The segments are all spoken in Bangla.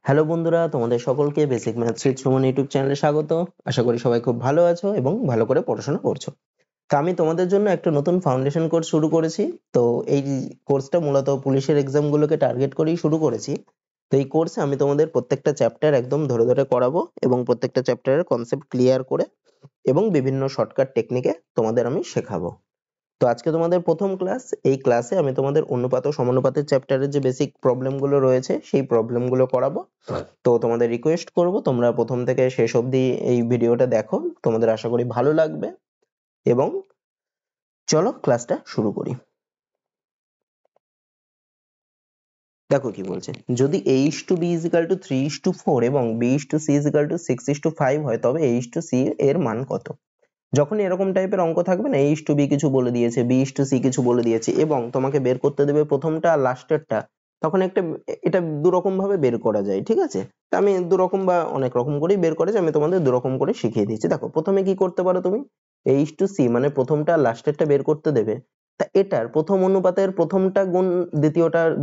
হ্যালো বন্ধুরা, তোমাদের সকলকে basic maths with Suman YouTube চ্যানেলে স্বাগত। আশা করি সবাই খুব ভালো আছো এবং ভালো করে পড়াশোনা করছো। তো আমি তোমাদের জন্য একটা নতুন ফাউন্ডেশন কোর্স শুরু করেছি। তো এই কোর্সটা মূলত পুলিশের এক্সাম গুলোকে টার্গেট করেই শুরু করেছি। তো এই কোর্সে আমি তোমাদের প্রত্যেকটা চ্যাপ্টার একদম ধরে ধরে করাবো এবং প্রত্যেকটা চ্যাপ্টারের কনসেপ্ট ক্লিয়ার করে এবং বিভিন্ন শর্টকাট টেকনিকে তোমাদের আমি শেখাবো। তো আজকে তোমাদের প্রথম ক্লাস। এই ক্লাসে আমি তোমাদের অনুপাত ও সমানুপাতের চ্যাপ্টারের যে বেসিক প্রবলেম গুলো রয়েছে সেই প্রবলেম গুলো করাবো। তো তোমাদের রিকোয়েস্ট করব তোমরা প্রথম থেকে শেষ অবধি এই ভিডিওটা দেখো, তোমাদের আশা করি ভালো লাগবে। এবং চলো ক্লাসটা শুরু করি। দেখো কি বলছে, যদি a:b = 3:4 এবং b:c = 6:5 হয় তবে a:c এর মান কত? যখন এরকম টাইপের অঙ্ক থাকবে না, a:b কিছু বলে দিয়েছে, b:c কিছু বলে দিয়েছে এবং তোমাকে বের করতে দেবে প্রথমটা আর লাস্টেরটা, তখন এটা দুরকম ভাবে বের করা যায়, ঠিক আছে? তা আমি দুরকম বা অনেক রকম করেই বের করেছি, আমি তোমাদের দুরকম করে শিখিয়ে দিচ্ছি। দেখো প্রথমে কি করতে পারো তুমি, a:c মানে প্রথমটা আর লাস্টেরটা বের করতে দেবে। তা এটার প্রথম অনুপাতের প্রথমটা গুণ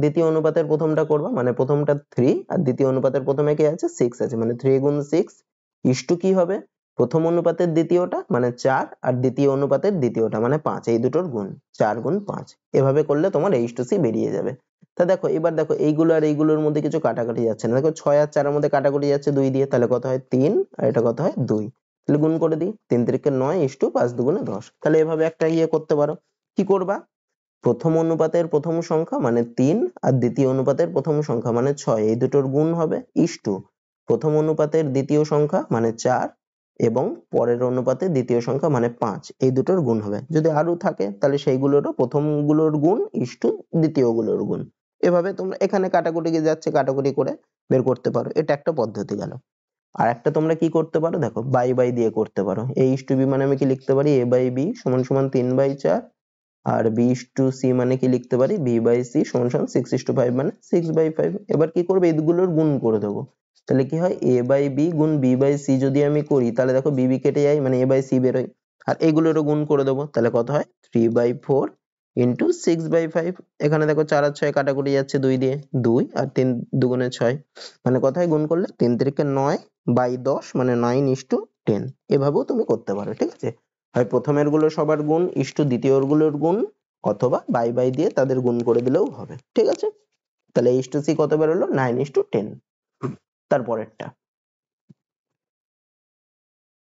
দ্বিতীয় অনুপাতের প্রথমটা করবা, মানে প্রথমটা 3 আর দ্বিতীয় অনুপাতের প্রথমে কি আছে 6 আছে, মানে 3 গুণ 6 কি হবে প্রথম অনুপাতের দ্বিতীয়টা মানে 4 আর দ্বিতীয় অনুপাতের দ্বিতীয়টা মানে 5, এই দুটোর গুণ 4 গুণ 5। এভাবে করলে তোমার h2c বেরিয়ে যাবে। তা দেখো এবার দেখো এইগুলো আর এইগুলোর মধ্যে কিছু কাটাকাটি যাচ্ছে না, দেখো 6 আর 4 এর মধ্যে কাটাকাটি যাচ্ছে 2 দিয়ে, তাহলে কত হয় 3 আর এটা কত হয় 2। তাহলে গুণ করে দিই, 3 3 9 5 2 10। তাহলে এভাবে একটা করতে পারো। কি করবা, প্রথম অনুপাতের প্রথম সংখ্যা মানে 3 আর দ্বিতীয় অনুপাতের প্রথম সংখ্যা মানে 6, এই দুটোর গুণ হবে ইস্টু প্রথম অনুপাতের দ্বিতীয় সংখ্যা মানে 4 এবং পরের অনুপাতের দ্বিতীয় সংখ্যা মানে 5, এই দুটোর গুণ হবে। যদি আরো থাকে তাহলে সেইগুলোরও প্রথমগুলোর গুণ ইস্টু দ্বিতীয়গুলোর গুণ। এভাবে তোমরা এখানে কাটাকুটি যাচ্ছে, কাটাকুটি করে বের করতে পারো। এটা একটা পদ্ধতি গেল। আর একটা তোমরা কি করতে পারো, দেখো বাই বাই দিয়ে করতে পারো। a:b মানে আমি কি লিখতে পারি, a/b = 3/4 আর b:c মানে কি লিখতে পারি, b/c = 6:5 মানে 6/5। এবার কি করবে, এইগুলোর গুণ করে দেবো। তাহলে কি হয়, a/b গুণ b/c যদি আমি করি তাহলে দেখো b কেটে যায় মানে a/c বেরোয়। আর এগুলোরও গুণ করে দেবো, তাহলে কত হয় 3/4 ইন্টু 6/5। এখানে দেখো 4 আর 6 কাটাকুটি যাচ্ছে 2 দিয়ে, 2 আর 3 2 6, মানে কত হয় গুণ করলে 3 3 9/10 মানে 9:10। এভাবেও তুমি করতে পারো, ঠিক আছে? হয় প্রথমের গুলো সবার গুণ ইস্টু দ্বিতীয়র গুলোর গুণ, অথবা বাই বাই দিয়ে তাদের গুণ করে দিলেও হবে, ঠিক আছে? তাহলে a:c কত বেরোলো 9:10। তারপরেরটা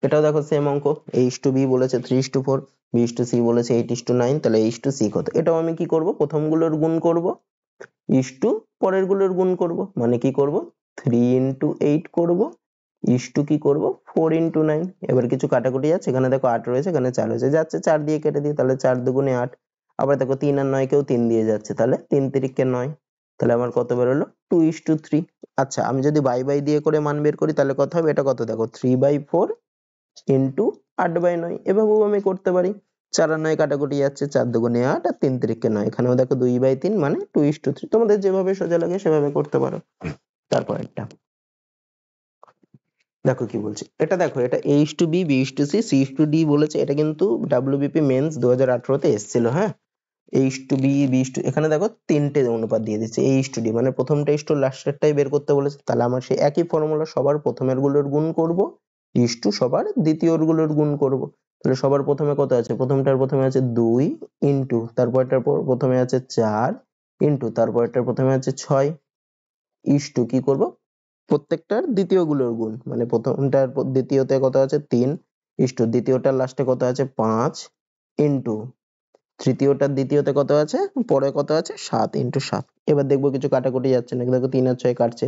এটাও দেখো সেম অঙ্ক, a:b বলেছে 3:4, b:c বলেছে 8:9, তাহলে a:c কত? এটাও আমি কি করব, প্রথম গুলোর গুণ করব ইস্টু পরের গুলোর গুণ করব, মানে কি করব 3 into 8 করব ইস্টু কি করব 4 into 9। এবার কিছু কাটাকুটি যাচ্ছে, এখানে দেখো 8 রয়েছে, এখানে 4 হয়েছে, যাচ্ছে 4 দিয়ে কেটে দিই, তাহলে 4 দুগুণে 8। আবার দেখো 3 আর 9 কেও 3 দিয়ে যাচ্ছে, তাহলে 3 3 9, তাহলে আমার কত বেরোলো 2:3। আচ্ছা আমি যদি বাই বাই দিয়ে করে মান বের করি তাহলে কত হবে, এটা কত দেখো 3/4 ইন্টু 8/9। এভাবেও আমি করতে পারি। 4 আর 9 কাটাকুটি যাচ্ছে, 4 দুগুণে 8 আর 3 3 9, এখানেও দেখো 2/3 মানে 2:3। তোমাদের যেভাবে সোজা লাগে সেভাবে করতে পারো। তারপর একটা দেখো কি বলছে, এটা দেখো এটা a:b b:c c:d বলেছে। এটা কিন্তু WBP মেন্স 2018 তে এসেছিল। হ্যাঁ, a:b b, এখানে দেখো তিনটে অনুপাত দিয়ে দিচ্ছে a:d, মানে প্রথমটা ইস্টু লাস্টেরটাই বের করতে বলেছে। তাহলে আমার সেই একই ফর্মুলা, সবার প্রথমের গুলোর গুণ করব ইস্টু সবার দ্বিতীয়র গুলোর গুণ করব। তাহলে সবার প্রথমে কত আছে, প্রথমটার প্রথমে আছে 2 ইন্টু তারপরটার প্রথমে আছে 4 ইন্টু তারপরটার প্রথমে আছে 6 ইস্টু কি করব প্রত্যেকটার দ্বিতীয় গুলোর গুণ, মানে প্রথমটার দ্বিতীয়তে কত আছে 3 ইস্টু দ্বিতীয়টার লাস্টে কত আছে 5 ইন্টু তৃতীয়টার দ্বিতীয়তে কত আছে পরে কত আছে 7 ইন্টু 7। এবার দেখবো কিছু কাটাকুটি যাচ্ছে না, দেখো 3 আর 6 কাটছে,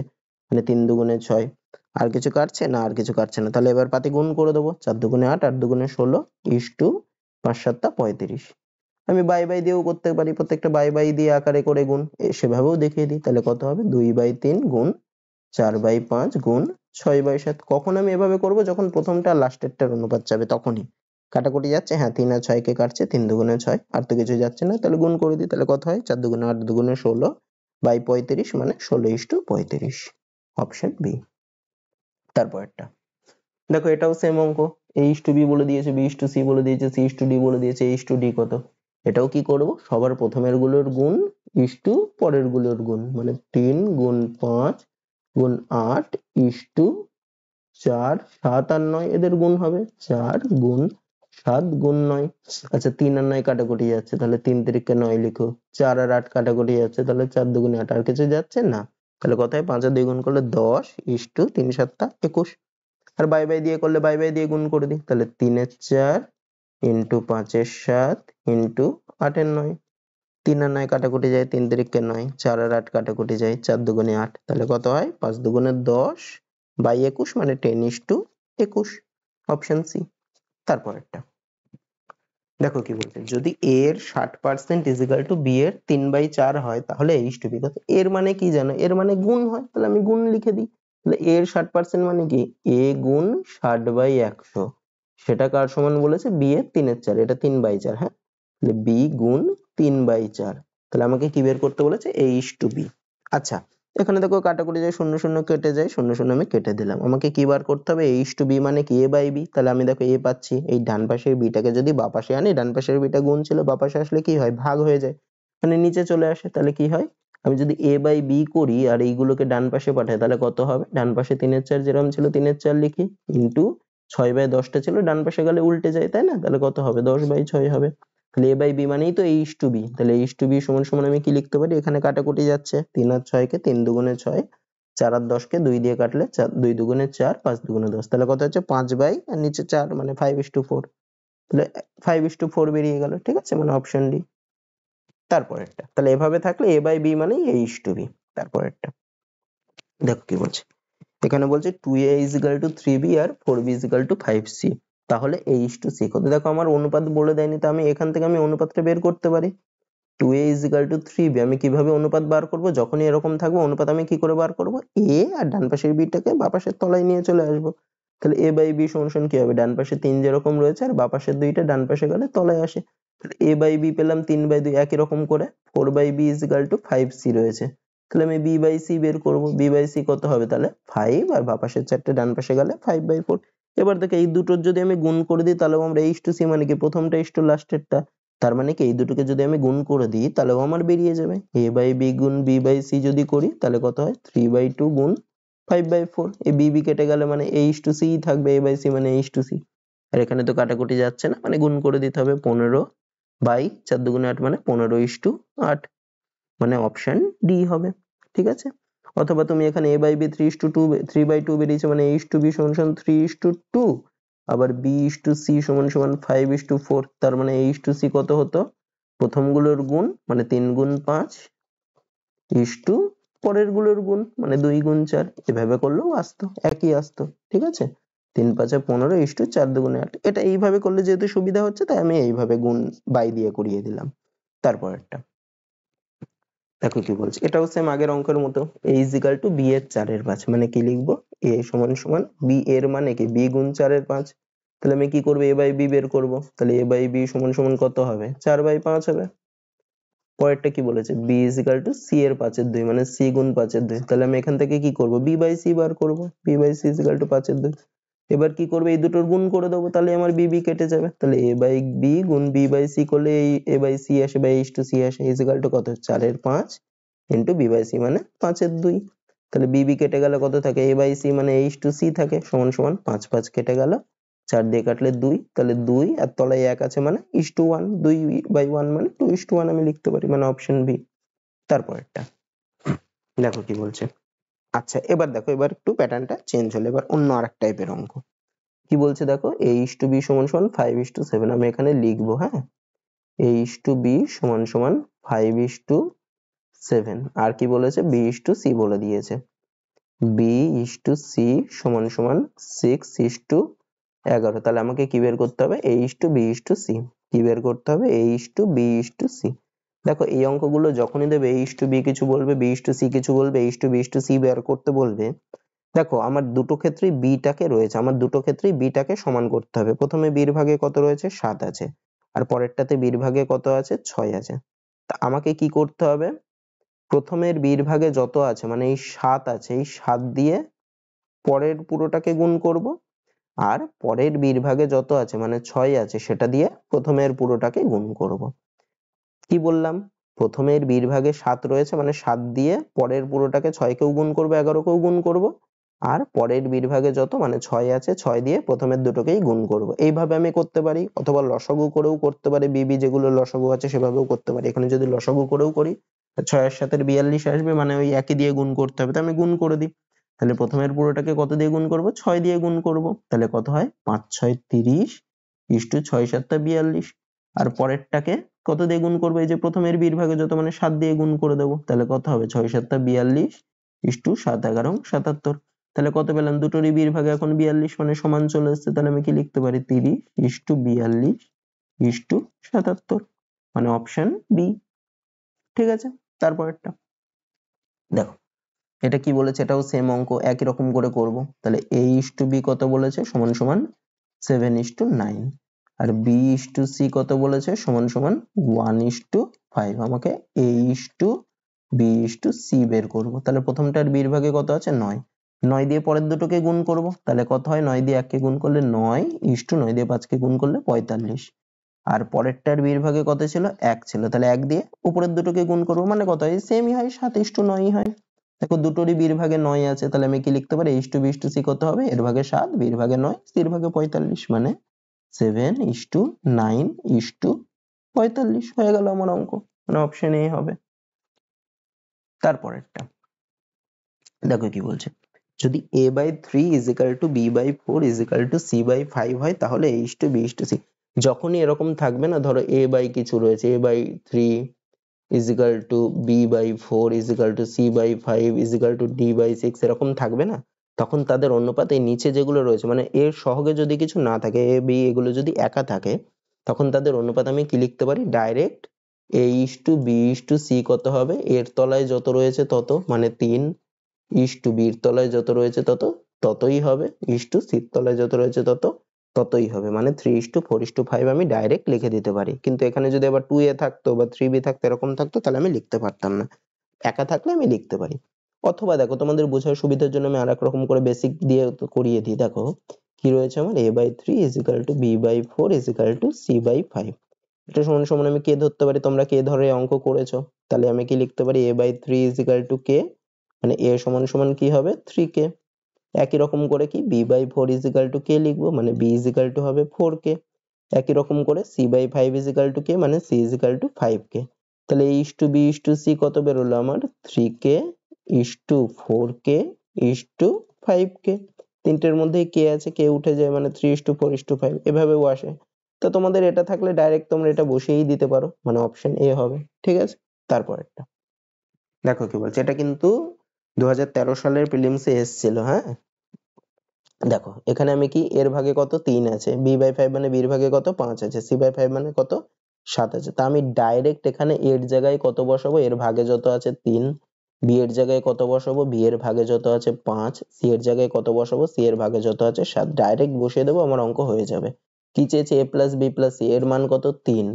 মানে 3 দুগুণে 6। আর কিছু কাটছে না, আর কিছু কাটছে না, তাহলে এবার পাতি গুণ করে দেবো, 4 দুগুণে 8 8 দুগুণে 16 ইস্টু 5 7 35। আমি বাই বাই দিয়েও করতে পারি, প্রত্যেকটা বাই বাই দিয়ে আকারে করে গুণ সেভাবেও দেখিয়ে দিই। তাহলে কত হবে 2/3 গুণ 4/5 গুণ 6/7। কখন আমি এভাবে করব, যখন প্রথমটা লাস্টেরটার অনুপাত যাবে তখনই। কাটাকুটি যাচ্ছে, হ্যাঁ 3 আর 6 কে কাটছে, 3 দুগুণে 6, আর তো কিছু যাচ্ছে না, তাহলে গুণ করে দিই। তাহলে কত হয় 4 দুগুণে 8 দুগুণে 16 বাই 35 মানে 16:35, অপশন বি। তারপরেরটা দেখো এটাও সেম অঙ্ক, a:b বলে দিয়েছে, b:c বলে দিয়েছে, c:d বলে দিয়েছে, h:d কত? এটাও কি করব, সবার প্রথমের গুলোর গুণ ইস্টু পরের গুলোর গুণ, মানে 3 গুণ 5 গুণ 8 ইস টু 4 7 আর 9 এদের গুণ হবে 4 গুণ 7 গুণ 9। আচ্ছা 3 আর 9 কাটাকুটি যাচ্ছে তাহলে 3 তিরিকে 9 লিখো। 4 আর 8 কাটাকুটি যাচ্ছে তাহলে 4 দুগুণে 8 আর কিছু যাচ্ছে না। তাহলে কত হয় 5 আর 2 গুণ করলে 10 is to 3 7 21। R bye bye দিয়ে করলে বাই বাই দিয়ে গুণ করে দিই তাহলে 3 এর 4 ইন্টু 5 এর 7 ইন্টু 8 এর 9। 3 আর 9 কাটাকুটি যায় 3 তিরিকে 9 4 আর 8 কাটাকুটি যায় 4 দুগুণে 8 তাহলে কত হয় 5 দুগুণে 10 বাই 21 মানে 10:21 অপশন সি। তারপরেরটা দেখো কি বলছে যদি a এর 60% ইজ ইকুয়াল টু b এর 3/4 হয় তাহলে a ইজ টু b কত। এর মানে কি জানো এর মানে গুণ হয় তাহলে আমি গুণ লিখে দিই। তাহলে a এর 60% মানে কি a গুণ 60/100 সেটা কার সমান বলেছে b এর 3/4 এটা 3/4 হ্যাঁ তাহলে b গুণ 3/4 তাহলে আমাকে কি বের করতে বলেছে a ইজ টু b। আচ্ছা এখানে দেখো কাটাকুটি যায় শূন্য শূন্য কেটে যায় শূন্য শূন্য আমি কেটে দিলাম আমাকে কি বার করতে হবে a ইজ টু b মানে কি a বাই b তাহলে আমি দেখো a পাচ্ছি এই ডান পাশের b টাকে যদি বাঁ পাশে আনি ডান পাশের b টা গুণ ছিল বাঁ পাশে আসলে কি হয় ভাগ হয়ে যায় মানে নিচে চলে আসে তাহলে কি হয় আমি যদি a বাই b করি আর এইগুলোকে ডান পাশে পাঠাই তাহলে কত হবে ডান পাশে 3/4 যেরকম ছিল 3/4 লিখি ইন্টু 6/10টা ছিল ডান পাশে গেলে উল্টে যায় তাই না তাহলে কত হবে 10/6 হবে। তাহলে a বাই b মানেই তো a ইজ টু b তাহলে a ইজ টু b সমান সমান আমি কি লিখতে পারি এখানে কাটাকুটি যাচ্ছে 3 আর 6 কে 3 দুগুণে 6 4 আর 10 কে 2 দিয়ে কাটলে 2 দুগুণে 4 5 দুগুণে 10 তাহলে কত হচ্ছে 5 বাই আর নিচে 4 মানে 5:4 তাহলে 5:4 বেরিয়ে গেল ঠিক আছে মানে অপশন ডি। তারপরেরটা তাহলে এভাবে থাকলে a বাই b মানে a ইজ টু b। তারপরেরটা দেখো কি বলছে এখানে বলছে 2a is equal to 3b R 4b is equal to 5c তাহলে a is to c কত দেখো আমার অনুপাত বলে দেয়নি তো আমি এখান থেকে আমি অনুপাতটা বের করতে পারি 2a is equal to 3b আমি কিভাবে অনুপাত বার করব যখনই এরকম থাকবে অনুপাত আমি কি করে বার করব a আর ডান পাশের b টাকে বাঁ পাশের তলায় নিয়ে চলে আসবো তাহলে a বাই b সমান কি হবে ডান পাশে 3 যেরকম রয়েছে আর বাঁ পাশের 2টা ডান পাশে গেলে তলায় আসে তাহলে a বাই b পেলাম 3/2 একই রকম করে 4/b is equal to 5c রয়েছে তাহলে আমি b বাই c বের করব b বাই c কত হবে তাহলে 5 আর বাঁ পাশের 4টে ডান পাশে গেলে 5/4। এবার দেখো এই দুটোর যদি আমি গুণ করে দিই তাহলেও আমরা a is to c মানে কি প্রথমটা is to লাস্টেরটা তার মানে কি এই দুটোকে যদি আমি গুণ করে দিই তাহলেও আমার বেরিয়ে যাবে a বাই b গুণ b বাই c যদি করি তাহলে কত হয় 3/2 গুণ 5/4 এই b b কেটে গেলে মানে a is to c থাকবে a বাই c মানে a is to c আর এখানে তো কাটাকুটি যাচ্ছে না মানে গুণ করে দিতে হবে 15 বাই 4 দুগুণে 8 মানে 15:8 মানে অপশন ডি হবে ঠিক আছে। অথবা তুমি এখানে a বাই b 3:2 3/2 বেরিয়েছে মানে a is to b সমান সমান 3:2 আবার b is to c সমান সমান 5:4 তার মানে a is to c কত হতো প্রথম গুলোর গুণ মানে 3 গুণ 5 is to পরের গুলোর গুণ মানে 2 গুণ 4 এভাবে করলেও আসতো একই আসতো ঠিক আছে 3 5 15 is to 4 দুগুণে 8 এটা এইভাবে করলে যেহেতু সুবিধা হচ্ছে তাই আমি এইভাবে গুণ বাই দিয়ে করিয়ে দিলাম। তারপরেরটা দেখো কি বলছে এটাও সেম আগের অঙ্কের মতো a is equal to b এর 4 এর 5 মানে কি লিখবো a সমান সমান b এর মানে কি b গুণ 4 এর 5 তাহলে আমি কি করব a বাই b বের করব তাহলে a বাই b সমান সমান কত হবে 4/5 হবে। পরেরটা কি বলেছে b is equal to c এর 5 এর 2 মানে c গুণ 5 এর 2 তাহলে আমি এখান থেকে কি করব b বাই c বার করব b by c is equal to 5 এর 2 এবার কি করবে এই দুটোর গুণ করে দেবো তাহলে আমার b b কেটে যাবে তাহলে a বাই b গুণ b বাই c করলে এই a বাই c আসে বাই is to c আসে is equal to কত 4 এর 5 ইন্টু b বাই c মানে 5 এর 2 তাহলে b b কেটে গেলে কত থাকে a বাই c মানে a is to c থাকে সমান সমান 5 5 কেটে গেল 4 দিয়ে কাটলে 2 তাহলে 2 আর তলায় 1 আছে মানে is to 1 2/1 মানে 2:1 আমি লিখতে পারি মানে অপশন বি। তারপরেরটা দেখো কি বলছে আচ্ছা এবার দেখো এবার একটু প্যাটার্নটা চেঞ্জ হলো এবার অন্য আরেক টাইপের অঙ্ক কি বলছে দেখো a is to b সমান সমান 5:7 আমি এখানে লিখবো হ্যাঁ a is to b সমান সমান 5:7 আর কি বলেছে b is to c বলে দিয়েছে b is to c সমান সমান 6:11 তাহলে আমাকে কি বের করতে হবে a is to b is to c কি বের করতে হবে a is to b is to c দেখো এই অঙ্কগুলো যখনই দেবে a is to b কিছু বলবে b is to c কিছু বলবে a is to b is to c বের করতে বলবে দেখো আমার দুটো ক্ষেত্রেই b টাকে রয়েছে আমার দুটো ক্ষেত্রেই b টাকে সমান করতে হবে প্রথমে b এর ভাগে কত রয়েছে 7 আছে আর পরেরটাতে b এর ভাগে কত আছে 6 আছে তা আমাকে কি করতে হবে প্রথমের b এর ভাগে যত আছে মানে এই 7 আছে এই 7 দিয়ে পরের পুরোটাকে গুণ করব আর পরের b এর ভাগে যত আছে মানে 6 আছে সেটা দিয়ে প্রথমের পুরোটাকে গুণ করব কি বললাম প্রথমের বির ভাগে 7 রয়েছে মানে 7 দিয়ে পরের পুরোটাকে 6 কেও গুণ করব 11 কেও গুণ করব আর পরের বির ভাগে যত মানে 6 আছে 6 দিয়ে প্রথমের দুটোকেই গুণ করব। এইভাবে আমি করতে পারি অথবা লসাগু করেও করতে পারি, বিবি যেগুলো লসাগু আছে সেভাবেও করতে পারি। এখানে যদি লসাগু করেও করি 6 এর সাথে 42 আসবে মানে ওই একই দিয়ে গুণ করতে হবে, তো আমি গুণ করে দিই। তাহলে প্রথমের পুরোটাকে কত দিয়ে গুণ করব 6 দিয়ে গুণ করব, তাহলে কত হয় 5 6 30 ইস্টু 6 7 42। আর পরেরটাকে কত দিয়ে গুণ করবো, এই যে প্রথমের বির ভাগে যত মানে 7 দিয়ে গুণ করে দেবো, তাহলে কত হবে 6 7 42 ইস্টু 7 11 77। তাহলে কত পেলাম, দুটোরই বির ভাগে এখন 42 মানে সমান চলে এসেছে, তাহলে আমি কি লিখতে পারি 30 ইস্টু 42 ইস্টু 77 মানে অপশন বি। ঠিক আছে, তারপরেরটা দেখো, এটা কি বলেছে, এটাও সেম অঙ্ক, একই রকম করে করব। তাহলে a is to b কত বলেছে, সমান সমান 7:9। আর b is to c কত বলেছে, সমান সমান 1:5। আমাকে a is to b is to c বের করব। তাহলে প্রথমটার b এর ভাগে কত আছে 9, 9 দিয়ে পরের দুটোকে গুণ করব, তাহলে কত হয় 9 দিয়ে 1 কে গুণ করলে 9 is to 9 দিয়ে 5 কে গুণ করলে 45। আর পরেরটার b এর ভাগে কত ছিল 1 ছিল, তাহলে 1 দিয়ে উপরের দুটোকে গুণ করব মানে কত হয় সেমই হয় 7:9 হয়। দেখো দুটোরই b এর ভাগে 9 আছে, তাহলে আমি কি লিখতে পারি a is to b is to c কত হবে, এর ভাগে 7 b এর ভাগে 9 c এর ভাগে 45 মানে 7:9:45 হয়ে গেল আমার অঙ্ক, মানে অপশন এ হবে। তারপরেরটা দেখো কি বলছে, যদি a/3 = b/4 = c/5 হয় তাহলে a is to b is to c। যখনই এরকম থাকবে না, ধরো a বাই কিছু রয়েছে, a/3 = b/4 = c/5 d/6 এরকম থাকবে না, তখন তাদের অনুপাত এই নিচে যেগুলো রয়েছে মানে এর সহগে যদি কিছু না থাকে, a b এগুলো যদি একা থাকে, তখন তাদের অনুপাত আমি কি লিখতে পারি, direct a is to b is to c কত হবে, এর তলায় যত রয়েছে তত মানে 3 is to b এর তলায় যত রয়েছে তত ততই হবে, is to c এর তলায় যত রয়েছে তত ততই হবে, মানে 3:4:5 আমি ডাইরেক্ট লিখে দিতে পারি। কিন্তু এখানে যদি আবার 2a থাকতো বা 3b থাকতো এরকম থাকতো তাহলে আমি লিখতে পারতাম না, একা থাকলে আমি লিখতে পারি। অথবা দেখো তোমাদের বোঝার সুবিধার জন্য আমি আরেক রকম করে বেসিক দিয়ে করিয়ে দিই। দেখো কি রয়েছে আমার, a/3 = b/4 = c/5। এটা সমান সমান আমি কে ধরতে পারি, তোমরা কে ধরে অঙ্ক করেছো, তাহলে আমি কি লিখতে পারি a/3 = k, মানে a সমান সমান কি হবে 3k। একই রকম করে কি b/4 = k লিখবো, মানে b হবে 4k। একই রকম করে c/5 = k, মানে c = 5k। তাহলে a is to b is to c কত বেরোলো আমার 3k is to 4k is to 5k। তিনটের মধ্যেই k আছে, k উঠে যায় মানে 3:4:5 এভাবেও আসে। তো তোমাদের এটা থাকলে ডাইরেক্ট তোমরা এটা বসিয়েই দিতে পারো, মানে অপশন এ হবে। ঠিক আছে, তারপরেরটা দেখো কি বলছে, এটা কিন্তু 2013 সালের প্রিলিমসে এসেছিল। হ্যাঁ দেখো এখানে আমি কি এর ভাগে কত 3 আছে, b/5 মানে b এর ভাগে কত 5 আছে, c/5 মানে কত 7 আছে। তা আমি ডাইরেক্ট এখানে এর জায়গায় কত বসাবো, এর ভাগে যত আছে 3, b এর জায়গায় কত বসাবো, b এর ভাগে যত আছে 5, c এর জায়গায় কত বসাবো, c এর ভাগে যত আছে 7, ডাইরেক্ট বসিয়ে দেবো, আমার অঙ্ক হয়ে যাবে। কি চেয়েছে a + b + c, এর মান কত 3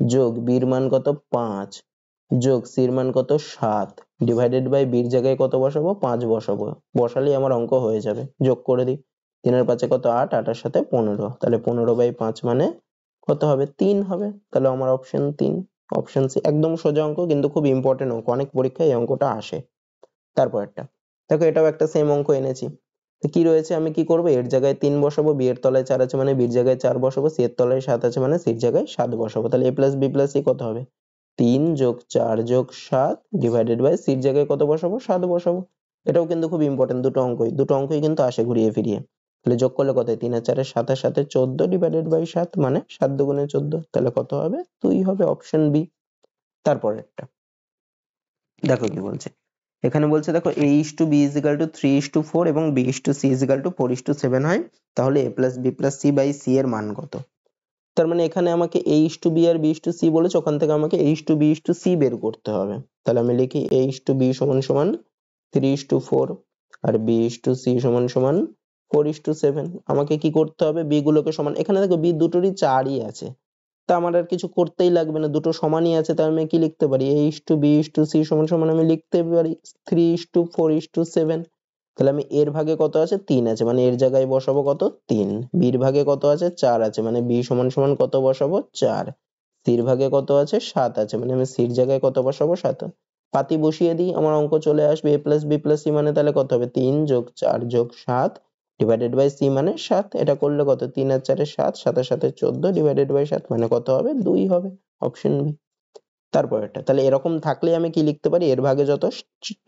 যোগ b এর মান কত 5 যোগ c এর মান কত 7 ডিভাইডেড বাই b এর জায়গায় কত বসাবো 5 বসাবো, বসালেই আমার অঙ্ক হয়ে যাবে। যোগ করে দিই, 3 এর 5 কত 8, 8 এর সাথে 15, তাহলে 15/5 মানে কত হবে 3 হবে। তাহলে আমার অপশন 3, অপশন সি। একদম সোজা অঙ্ক কিন্তু খুব ইম্পর্টেন্ট অঙ্ক, অনেক পরীক্ষায় এই অঙ্কটা আসে। তারপরেরটা দেখো, এটাও একটা সেম অঙ্ক এনেছি। তো কি রয়েছে, আমি কি করব, এর জায়গায় 3 বসাবো, b এর তলায় 4 আছে মানে b এর জায়গায় 4 বসাবো, c এর তলায় 7 আছে মানে c এর জায়গায় 7 বসাবো। তাহলে a + b + c কত হবে 3 যোগ 4 যোগ 7 ডিভাইডেড বাই c এর জায়গায় কত বসাবো 7 বসাবো। এটাও কিন্তু খুব ইম্পর্টেন্ট, দুটো অঙ্কই কিন্তু আসে ঘুরিয়ে ফিরিয়ে। তাহলে যোগ করলে কত হয় 3 আর 4 এর 7 এর সাথে 14 ডিভাইডেড বাই 7 মানে 7 দুগুণে 14, তাহলে কত হবে 2 হবে, অপশন বি। তারপরেরটা দেখো কি বলছে, এখানে বলছে দেখো a is to b = 3:4 এবং b is to c = 4:7 হয়, তাহলে a + b + c/c এর মান কত। তার মানে এখানে আমাকে a is to b R b is to c বলেছে, ওখান থেকে আমাকে a is to b is to c বের করতে হবে। তাহলে আমি লিখি a is to b সমান সমান 3:4 আর b is to c সমান সমান 4:7। আমাকে কি করতে হবে, b গুলোকে সমান, এখানে দেখো b দুটোরই 4ই আছে, তা আমার আর কিছু করতেই লাগবে না, দুটো সমানই আছে। তার আমি কি লিখতে পারি a is to b is to c সমান সমান আমি লিখতে পারি 3:4:7। তাহলে আমি এর ভাগে কত আছে 3 আছে মানে এর জায়গায় বসাবো কত 3, b এর ভাগে কত আছে 4 আছে মানে b সমান সমান কত বসাবো 4, c সির ভাগে কত আছে 7 আছে, মানে আমি সির জায়গায় কত বসাবো 7। পাতি বসিয়ে দিই, আমার অঙ্ক চলে আসবে a plus B plus C মানে তাহলে কত হবে 3 যোগ 4 যোগ 7 ডিভাইডেড বাই সি মানে 7। এটা করলে কত 3 আর 4 7, 7 আর 7 14 ডিভাইডেড বাই 7 মানে কত হবে 2 হবে, অপশন বি। তারপরেরটা তাহলে এরকম থাকলে আমি কি লিখতে পারি, এর ভাগে যত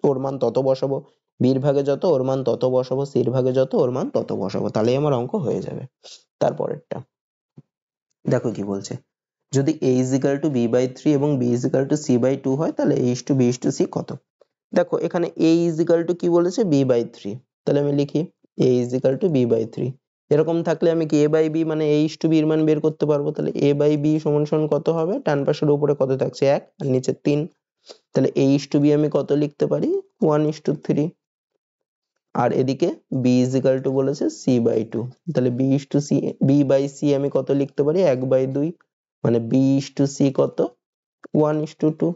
ওর মান তত বসাবো, বির ভাগে যত ওর মান তত বসাবো, সির ভাগে যত ওর মান তত বসাবো, তাহলেই আমার অঙ্ক হয়ে যাবে। তারপরেরটা দেখো কি বলছে, যদি a is equal to b by 3 এবং b is equal to c by 2 হয় তাহলে a is to b is to c কত। দেখো এখানে a is equal to কি বলেছে b by 3, তাহলে আমি লিখি a is equal to b by 3। এরকম থাকলে আমি কি a by b মানে a is to b এর মান বের করতে পারবো, তাহলে a by b সমান সমান কত হবে, ডান পাশের উপরে কত থাকছে 1 আর নিচে 3, তাহলে a is to b আমি কত লিখতে পারি 1:3। আর এদিকে b is equal to বলেছে c by 2, তাহলে b is to c, b by c আমি কত লিখতে পারি 1/2, মানে b is to c কত 1:2।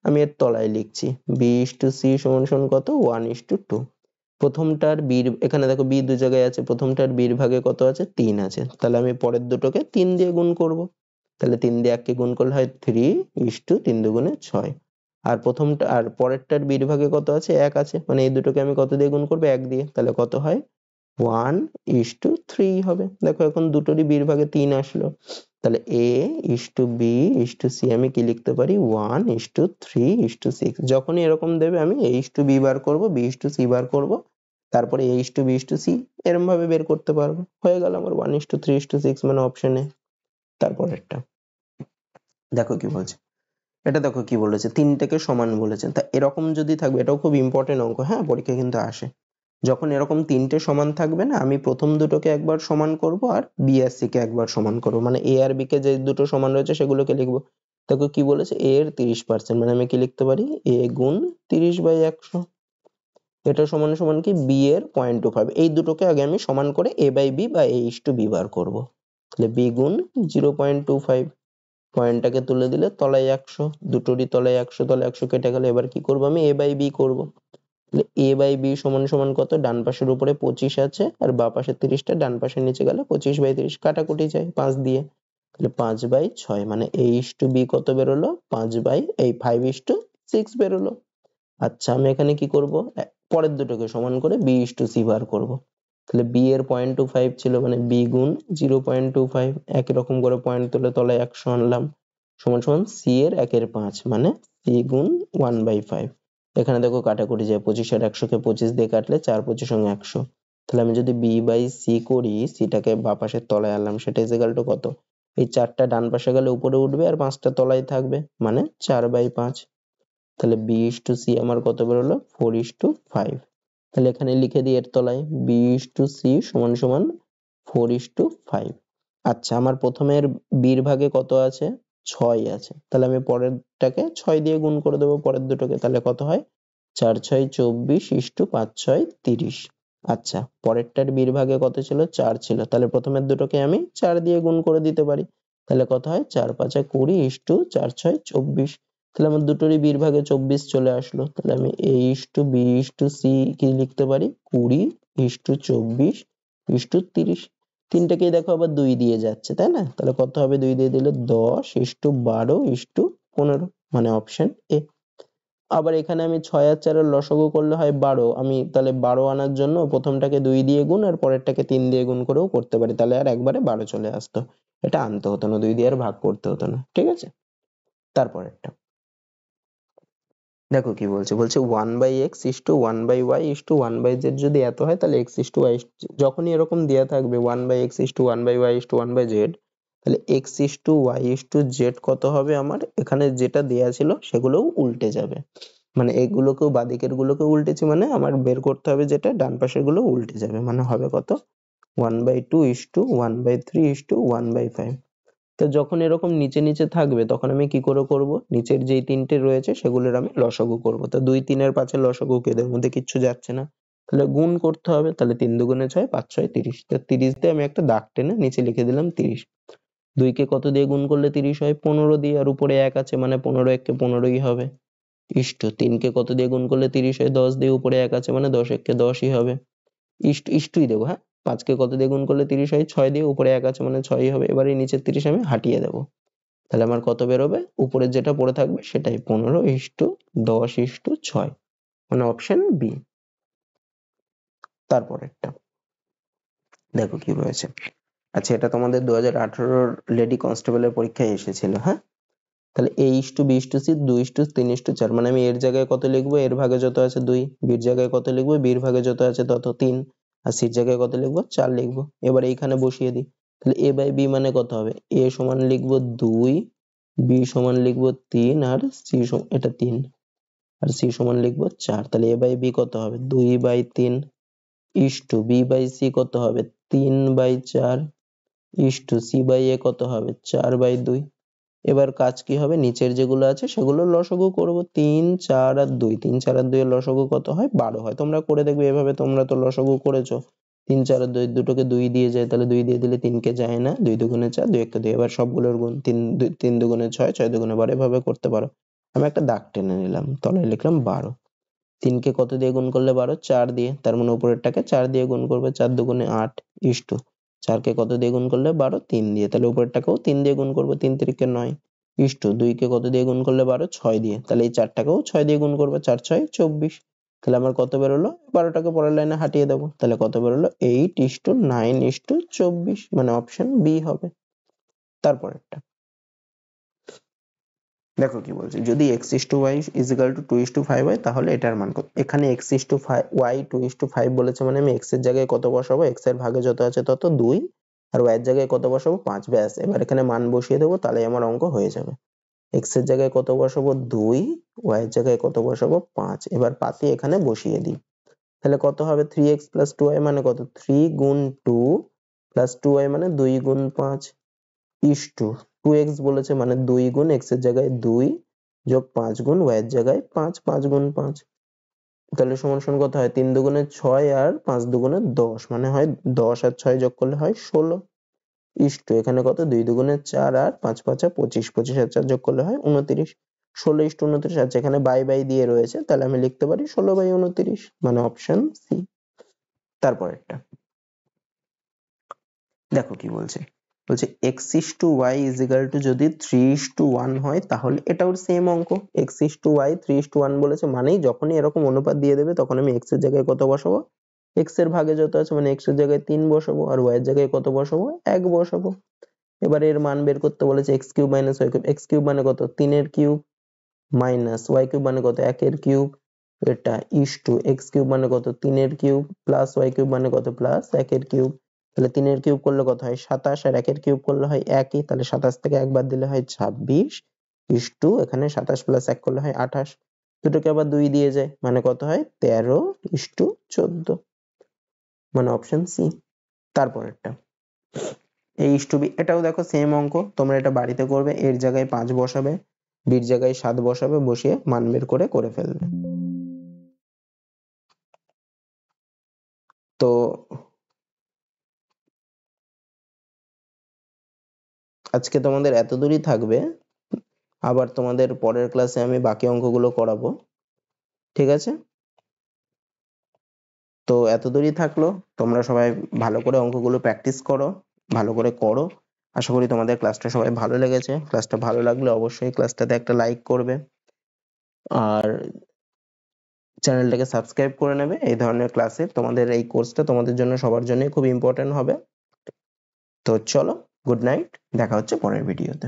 আমি এর তলায় লিখছি b is to c সমান সমান কত 1:2। প্রথমটার b এখানে দেখো b দু জায়গায় আছে, প্রথমটার b এর ভাগে কত আছে 3 আছে, তাহলে আমি পরের দুটোকে 3 দিয়ে গুণ করব, তাহলে 3 দিয়ে 1 কে গুণ করলে হয় 3:3 দুগুণে 6। আর প্রথমটা আর পরেরটার b এর ভাগে কত আছে 1 আছে, মানে এই দুটোকে আমি কত দিয়ে গুণ করব 1 দিয়ে, তাহলে কত হয় 1:3 হবে। দেখো এখন দুটোরই b এর ভাগে 3 আসলো, তাহলে a is to b is to c আমি কি লিখতে পারি 1:3:6। যখনই এরকম দেবে আমি a is to b বার করব, b is to c বার করব, তারপরে a is to b is to c এরকম ভাবে বের করতে পারবো, হয়ে গেল আমার 1:3:6 মানে অপশন এ। তারপরেরটা দেখো কি বলছে, এটা দেখো কি বলেছে 3টেকে সমান বলেছে, তা এরকম যদি থাকবে, এটাও খুব ইম্পর্টেন্ট অঙ্ক, হ্যাঁ পরীক্ষায় কিন্তু আসে, যখন এরকম 3টে সমান থাকবে না আমি প্রথম দুটোকে একবার সমান করব আর b আর c কে একবার সমান করব, মানে a আর b কে যে দুটো সমান রয়েছে সেগুলোকে লিখবো। দেখো কি বলেছে a এর 30%, মানে আমি কি লিখতে পারি a গুণ 30/100, এটা সমান সমান কি b এর 0.25, এই দুটোকে আগে আমি সমান করে a by b বা a is to b বার করব, তাহলে b গুণ 0.25, পয়েন্টটাকে তুলে দিলে তলায় 100, দুটোরই তলায় 100, তলায় 100 কেটে গেল, এবার কি করব আমি a by b করব, তাহলে a by b সমান সমান কত, ডান পাশের উপরে 25 আছে আর বাঁ পাশে 30টা, ডান পাশের নিচে গেলে 25/30 কাটাকুটি যায় 5 দিয়ে, তাহলে 5/6 মানে a is to b কত বেরোলো 5/6 বেরোলো। আচ্ছা আমি এখানে কি করব, পরের দুটোকে সমান করে b is to c বার করব, তাহলে b এর 0.25 ছিল মানে b গুণ 0.25, একই রকম করে পয়েন্ট তুলে তলায় 100 আনলাম, সমান সমান c এর 1/5 মানে c গুণ 1/5। এখানে দেখো কাটাকুটি যায়, 25 আর 100 কে 25 দিয়ে কাটলে 4×25 = 100, তাহলে আমি যদি b বাই c করি, c টাকে বাঁ পাশের তলায় আনলাম, সেটা ইজ ইকুয়াল টু কত, এই 4টা ডান পাশে গেলে উপরে উঠবে আর 5টা তলায় থাকবে মানে 4/5, তাহলে b is to c আমার কত বেরোলো 4:5, তাহলে এখানে লিখে দিই এর তলায় b is to c সমান সমান 4:5। আচ্ছা আমার প্রথমের b এর ভাগে কত আছে 6 আছে, তাহলে আমি পরেরটাকে 6 দিয়ে গুণ করে দেবো পরের দুটোকে, তাহলে কত হয় 4×6 = 24 5×6 = 30। আচ্ছা পরেরটার b এর ভাগে কত ছিল 4 ছিল, তাহলে প্রথমের দুটোকে আমি 4 দিয়ে গুণ করে দিতে পারি, তাহলে কত হয় 4×5 = 20 4×6 = 24, তাহলে আমার দুটোরই b এর ভাগে 24 চলে আসলো, তাহলে আমি a is to b is to c কি লিখতে পারি 20:24:30, তিনটাকেই দেখো আবার 2 দিয়ে যাচ্ছে তাই না, তাহলে কত হবে 2 দিয়ে দিলে 10:12:15 মানে অপশন এ। আবার এখানে আমি 6 আর 4 এর লসাগু করলে হয় 12, আমি তাহলে 12 আনার জন্য প্রথমটাকে 2 দিয়ে গুণ আর পরেরটাকে 3 দিয়ে গুণ করেও করতে পারি, তাহলে আর একবারে 12 চলে আসতো, এটা আনতে হতো না, 2 দিয়ে আর ভাগ করতে হতো না, ঠিক আছে। তারপরেরটা দেখো কি বলছে, বলছে 1/x is to 1/y is to 1/z যদি এত হয় তাহলে x is to y যখনই এরকম দেয়া থাকবে 1/x is to 1/y is to 1/z, তাহলে x is to y is to z কত হবে আমার, এখানে যেটা দেয়া ছিল সেগুলোও উল্টে যাবে, মানে এগুলোকেও বাঁদিকের গুলোকেও উল্টেছি, মানে আমার বের করতে হবে যেটা ডান পাশের গুলো উল্টে যাবে, মানে হবে কত 1/2 is to 1/3 is to 1/5। তো যখন এরকম নিচে নিচে থাকবে তখন আমি কি করে করব, নিচের যেই তিনটে রয়েছে সেগুলোর আমি লসাগু করব, তো 2 3 এর 5 এর লসাগু কি, এদের মধ্যে কিচ্ছু যাচ্ছে না, তাহলে গুণ করতে হবে, তাহলে 3 দুগুণে 6 5 6 30, তো 30 দিয়ে আমি একটা দাগ টেনে নিচে লিখে দিলাম 30। 2 কে কত দিয়ে গুণ করলে 30 হয় 15 দিয়ে, আর উপরে 1 আছে মানে 15 1 কে 15ই হবে, ইস্টু 3 কে কত দিয়ে গুণ করলে 30 হয় 10 দিয়ে, উপরে 1 আছে মানে 10 1 কে 10ই হবে, ইস্টুই দেবো, হ্যাঁ 5 কে কত দিয়ে গুণ করলে 30 হয় 6 দিয়ে, উপরে 1 আছে মানে 6ই হবে, এবার এই নিচের 30 আমি হাটিয়ে দেবো, তাহলে আমার কত বেরোবে, উপরে যেটা পড়ে থাকবে সেটাই 15:10:6, মানে অপশন বি। তারপরেরটা দেখো কি রয়েছে। আচ্ছা, এটা তোমাদের 2018 লেডি কনস্টেবলের পরীক্ষায় এসেছিল। হ্যাঁ, তাহলে A:B:C 2:3:4, মানে আমি এর জায়গায় কত লিখবো, এর ভাগে যত আছে 2, বির জায়গায় কত লিখবো, বির ভাগে যত আছে তত 3, আর সির জায়গায় কত লিখবো, 4 লিখবো। এবার এইখানে বসিয়ে দিই। তাহলে A/B মানে কত হবে, A সমান লিখবো 2, B সমান লিখবো 3, আর C এটা 3, আর C সমান লিখবো 4। তাহলে A/B কত হবে, 2/3 ইস্টু B/C কত হবে, 3/4 ইস্টু C/A কত হবে, 4/2। এবার কাজ কি হবে, নিচের যেগুলো আছে সেগুলো লসাগু করব। 3, 4 আর 2, 3, 4 আর 2 এর লসাগু কত হয়, 12 হয়। তোমরা করে দেখবে এভাবে, তোমরা তো লসাগু করেছো। 3, 4 আর 2, দুটোকে 2 দিয়ে যায়, তাহলে 2 দিয়ে দিলে 3 কে যায় না, 2 দুগুণে 4, 2 1 2। এবার সবগুলোর গুণ, 3 দুগুণে 6, 6 দুগুণে 12, এভাবে করতে পারো। আমি একটা দাগ টেনে নিলাম, তলায় লিখলাম 12। 3 কে কত দিয়ে গুণ করলে 12, 4 দিয়ে, তার মানে উপরেরটাকে 4 দিয়ে গুণ করবে, 4 দুগুণে 8 ইস্টু 4 কে কত দিয়ে গুণ করলে 12, 3 দিয়ে, তাহলে উপরেরটাকেও 3 দিয়ে গুণ করবো, 3 3 9 ইস্টু 2 কে কত দিয়ে গুণ করলে 12, 6 দিয়ে, তাহলে এই 4টাকেও 6 দিয়ে গুণ করবো, 4 6 24। তাহলে আমার কত বেরোলো, 12টাকে পরের লাইনে হাঁটিয়ে দেবো, তাহলে কত বেরোলো, 8:9:24, মানে অপশন বি হবে। তারপরেরটা দেখো কি বলছে, যদি x:y = 2:5 হয় তাহলে এটার মান কত। এখানে y 2:5 বলেছে, মানে আমি x এর জায়গায় কত বসাবো, x এর ভাগে যত আছে তত 2, আর y এর জায়গায় কত বসাবো, 5, ব্যাস। এবার এখানে মান বসিয়ে দেবো, তাহলে আমার অঙ্ক হয়ে যাবে। x এর জায়গায় কত বসাবো, 2, y এর জায়গায় কত বসাবো, 5। এবার পাতি এখানে বসিয়ে দিই, তাহলে কত হবে, 3x + 2y মানে কত, 3 গুণ 2 প্লাস 2y মানে 2 গুণ 5 ইস্টু 2x বলেছে, মানে 2 গুণ x এর জায়গায় 2 যোগ 5 গুণ y এর জায়গায় 5, 5 গুণ 5। তাহলে সমান সমান কত হয়, 3 দুগুণে 6 আর 5 দুগুণে 10, মানে হয় 10 আর 6 যোগ করলে হয় 16 ইস্টু এখানে কত, 2 দুগুণে 4 আর 5 5 25, 25 আর 4 যোগ করলে হয় 29, 16:29। আচ্ছা, এখানে বাই দিয়ে রয়েছে, তাহলে আমি লিখতে পারি 16/29, মানে অপশন সি। তারপরেরটা দেখো কি বলছে, বলছে x:y যদি 3:1 হয় তাহলে, এটাও সেম অঙ্ক। x:y 3:1 বলেছে, মানেই যখনই এরকম অনুপাত দিয়ে দেবে তখন আমি x এর জায়গায় কত বসাবো, x এর ভাগে যত আছে মানে x এর জায়গায় 3 বসাবো, আর y এর জায়গায় কত বসাবো, 1 বসাবো। এবার এর মান বের করতে বলেছে, x³ - y³, x³ মানে কত, 3 এর কিউব, মাইনাস y³ মানে কত, 1 এর কিউব, এটা ইস্টু x³ মানে কত, 3 এর কিউব, প্লাস y³ মানে কত, প্লাস 1 এর কিউব। তাহলে 3 এর কিউব করলে কত হয়, 27, আর 1 এর কিউব করলে হয় 1ই, তাহলে 27 থেকে 1 বাদ দিলে হয় 26 ইস্টু এখানে 27 প্লাস 1 করলে হয় 28, দুটোকে আবার 2 দিয়ে যায়, মানে কত হয়, 13:14, মানে অপশন সি। তারপরেরটা a:b, এটাও দেখো সেম অঙ্ক, তোমরা এটা বাড়িতে করবে, এর জায়গায় 5 বসাবে, বির জায়গায় 7 বসাবে, বসিয়ে মান বের করে ফেলবে। তো আজকে তোমাদের এতদূরই থাকবে, আবার তোমাদের পরের ক্লাসে আমি বাকি অঙ্কগুলো করাবো, ঠিক আছে? তো এতদূরই থাকলো, তোমরা সবাই ভালো করে অঙ্কগুলো প্র্যাকটিস করো, ভালো করে করো। আশা করি তোমাদের ক্লাসটা সবাই ভালো লেগেছে। ক্লাসটা ভালো লাগলে অবশ্যই ক্লাসটাতে একটা লাইক করবে, আর চ্যানেলটাকে সাবস্ক্রাইব করে নেবে। এই ধরনের ক্লাসে তোমাদের এই কোর্সটা তোমাদের জন্য সবার জন্যই খুব ইম্পর্টেন্ট হবে। তো চলো, গুড নাইট, দেখা হচ্ছে পরের ভিডিওতে।